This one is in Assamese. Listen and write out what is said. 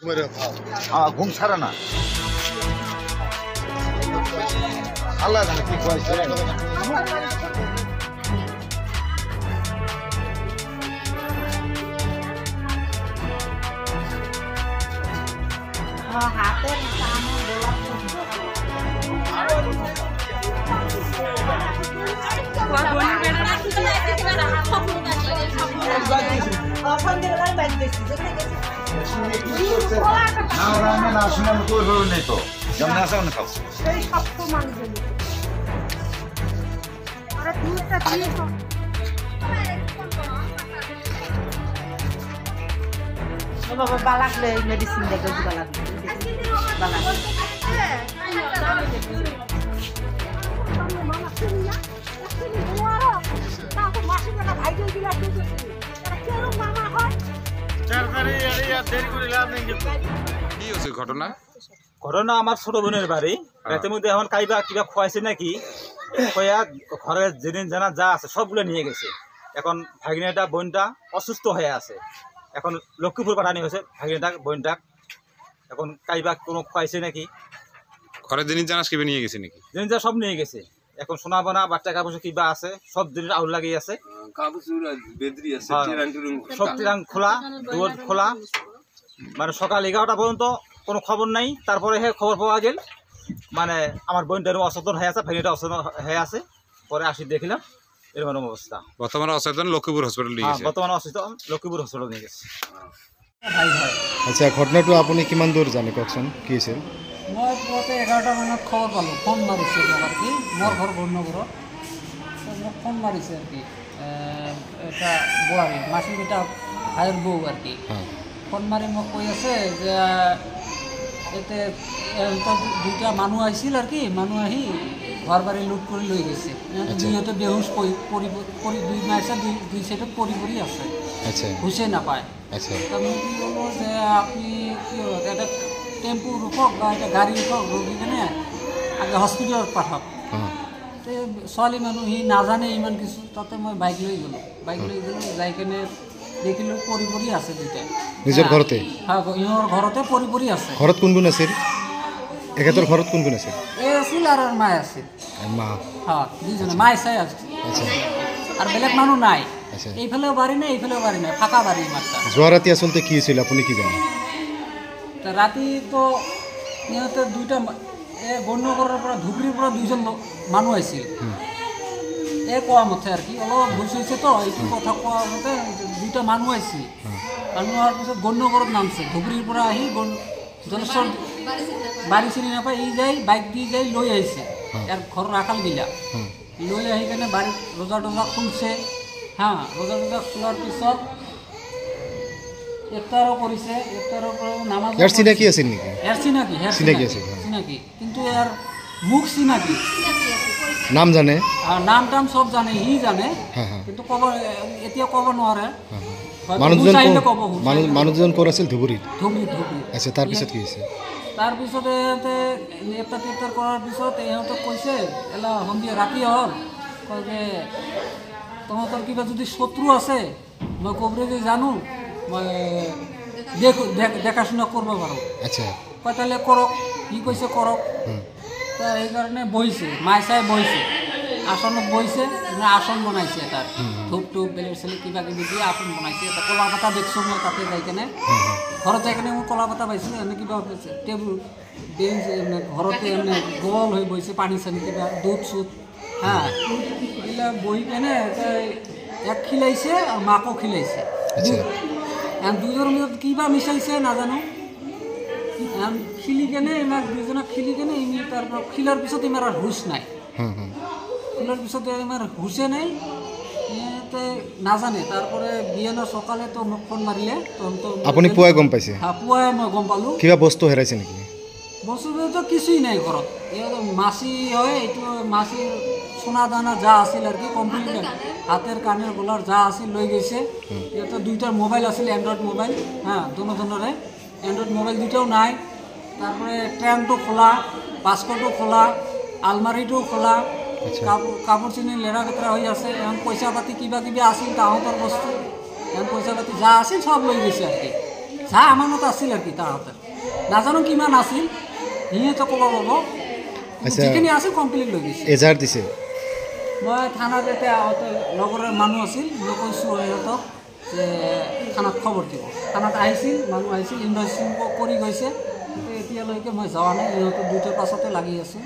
ঘুম ছাড়ে না আল্লাহ জানে কি কয়েছে হাতের নেই তো যেমন আছে অনেক খাও বাবা বালাকলে মেডিসিন দেখে বালাকলে ঘটনা আমার ছোট বোনের বাড়ি রাতের মধ্যে এখন কাইবা কিবা খোয়াইছে নাকি খোয়া ঘরের জিনিস জানা যা আছে সবগুলো নিয়ে গেছে। এখন ভাগিনাটা বোনটা অসুস্থ হয়ে আছে, এখন লক্ষ্মীপুর পাঠানি হয়েছে ভাগিনাটা বোনটা। এখন কাইবা কোনো খোয়াইছে নাকি ঘরের জিনিস জানা কিভাবে নিয়ে গেছে নাকি জিনিস যা সব নিয়ে গেছে। এখন সোনা বোনা বাচ্চা কাপড় কিবা আছে সব জিনিস আউল লাগিয়ে আছে, সব টিরাং খোলা দুয়ার খোলা। মানে সকাল 11টা পর্যন্ত কোনো খবর নাই। তারপরে খবর পাওয়া গেল মানে আমার বোনটার অচেতন হয়ে আছে, ভাইটা অচেতন হয়ে আছে। পরে আসি দেখলাম এরকম অবস্থা। বর্তমানে অচেতন লক্ষ্মীপুর হসপিটাল নিয়ে গেছে। বর্তমানে অচেতন লক্ষ্মীপুর হসপিটাল নিয়ে গেছে। আচ্ছা ঘটনাটো আপুনি কিমান দূৰ জানে কওকচোন কি হৈছিল? মই পুৱাতে 11টা মানত খবৰ পালোঁ, ফোন মাৰিছে আৰ কি মোৰ ঘৰ বৰ্ণপুৰত। মোক ফোন মাৰিছে আৰ কি এটা বোৱাৰী মাছৰ এটা ভাইৰ বউ আৰ কি ফোন মাৰি মোক কৈ আছে যে এতে দুটা মানুহ আহিছিল আৰ কি, মানুহ আহি ঘৰ বাৰী লুট কৰি লৈ গৈছে। দুইতে বেহুচ পৰি দুই মাইছে দুই সাইডত পৰি আছে, হুঁচে নাপায়। তা মই কি বলবো যে আপনি কি একটা টেম্পু রুখক বা একটা গাড়ি রুখক, রোগী কেনে আগে হস্পিটেলত পাঠাওক। তো ছোৱালী মানুহ সি নাজানে ইমান কিছু, তাতে মই বাইক লৈ গ'লোঁ। যাই কেনে দেখিলোঁ পৰি আছে দুইটা নিজৰ ঘৰতে। হয় ইহঁৰ ঘৰতে পৰি আছে। ঘৰত কোন কোন আছিল? এখেতৰ ঘৰত কোন কোন আছিল? এই আছিল আৰু মাই আছিল। মা হয় দুইজনে মাই চাই আছিল আৰু বেলেগ মানুহ নাই। এইফালেও বাৰী নাই এইফালেও বাৰী নাই, ফাঁকা বাৰী মাত্ৰ। যোৱা ৰাতি আচলতে কি হৈছিল আপুনি কি জানে? ৰাতি তো ইহঁতে দুইটা বৰ্ণগড়ৰ পৰা ধুবুৰীৰ পৰা দুইজন মানুহ আহিছিল। কোৱা মতে আৰ কি অলপ ভুল হৈছে তো এইটো কথা কোৱা মতে দুইটা মানুহ আহিছিল। মানুহ অহাৰ পিছত বৰ্ণগড়ত নামছে, ধুবুৰীৰ পৰা আহি জলেশ্বৰ বাৰী চিনি নাপায়, এই যাই বাইক দি যাই লৈ আহিছে ইয়াৰ ঘৰৰ আকালগিলা। লৈ আহি কেনে বাৰীত ৰোজা টোজা খুলছে। ৰোজা টোজা খোলাৰ পিছত ইফতাৰো কৰিছে। ইফতাৰৰ পৰা নামাজ চিনাকি আছিল নেকি? চিনাকি কিন্তু ইয়াৰ মুখ চিনাকি, নাম জানে, নাম টাম সব জানে, সি জানে কিন্তু এতিয়া ক'ব নোৱাৰে। মানুহজন ক'ত আছিল? ধুবুৰীত। আচ্ছা তাৰপিছত কি হৈছে? তাৰপিছতে ইফতাৰ কৰাৰ পিছত ইহঁতক কৈছে এলা সন্ধিয়া ৰাতি হ'ল, কয় যে তহঁতৰ কিবা যদি শত্ৰু আছে মই কবৰেজ জানো, মই দেখাশোনা কৰিব পাৰোঁ। আচ্ছা কয় তাহলে কৰক। সি কৈছে কৰক। তা সেইকাৰণে বহিছে, মাই চাই বহিছে, আসনত বহিছে, আসন বনাইছে। তাত ধূপ টুপ বেলেগ চেলেগ কিবা কিবি দিয়ে আসন বনাইছে। এটা কলা পাতা দেখছোঁ মই তাতে যাই কেনে, ঘৰত যাই কেনে মই কলা পাতা পাইছোঁ। এনে কিবা টেবুল বেঞ্চ ঘৰতে এনে গোল হৈ বহিছে, পানী চানী কিবা দুধ চুধ এইবিলাক বহি কেনে এক খিলাইছে আৰু মাকো খিলাইছে। দুজনৰ মাজত কিবা মিছাইছে নাজানো। খিলি কেনে ইমান দুজনক খিলি কেনে তাৰপৰা খিলাৰ পিছত ইমান আৰু হুচ নাই। খোলাৰ পিছতে আমাৰ হুঁচে নাই, নাজানে। তাৰপৰে বিয়ানোৰ সকালে তো মোক ফোন মাৰিলে, তখন তো আপনি পুৱাই গম পাইছে? হ্যাঁ পুৱাই মই গম পালো। কিবা বস্তু হেৰাইছে নাকি? বস্তু তো কিছুই নাই ঘৰত। মাছি হয়, এইটো মাছিৰ সোনা দানা যা আছিল আর কি কমপ্লিট হাতের কানের গোলার যা আছিল লৈ গৈছে। ইয়াতে দুইটা মোবাইল আছিল, এন্ড্রয়েড মোবাইল। দুজনৰে এন্ড্ৰয়েড মোবাইল দুইটাও নাই। তাৰপৰে ট্ৰেনটো খোলা, বাস্কটো খোলা, আলমাৰিটো খোলা, কাপড় চিনি লেৰা কেতেৰা হৈ আছে। এখন পইচা পাতি কিবা কিবি আছিল তাহাঁতৰ বস্তু, এখন পইচা পাতি যা আছিল সব লৈ গৈছে আৰ কি। চাহ আমানত আছিল আৰু কি তাৰ হাতে নাজানো কিমান আছিল সিহঁতে ক'ব পাব আচ্ছা। যিখিনি আছিল কমপ্লিট লৈ গৈছে এজাহাৰ দিছে মই থানাত এতিয়া লগৰে মানুহ আছিল মই কৈছোঁ সিহঁতক যে থানাত খবৰ দিব থানাত আহিছিল মানুহ আহিছিল ইনভেষ্টিগেশ্যন কৰি গৈছে কিন্তু এতিয়ালৈকে মই যোৱা নাই ইহঁতৰ দুটাৰ পাছতে লাগি আছোঁ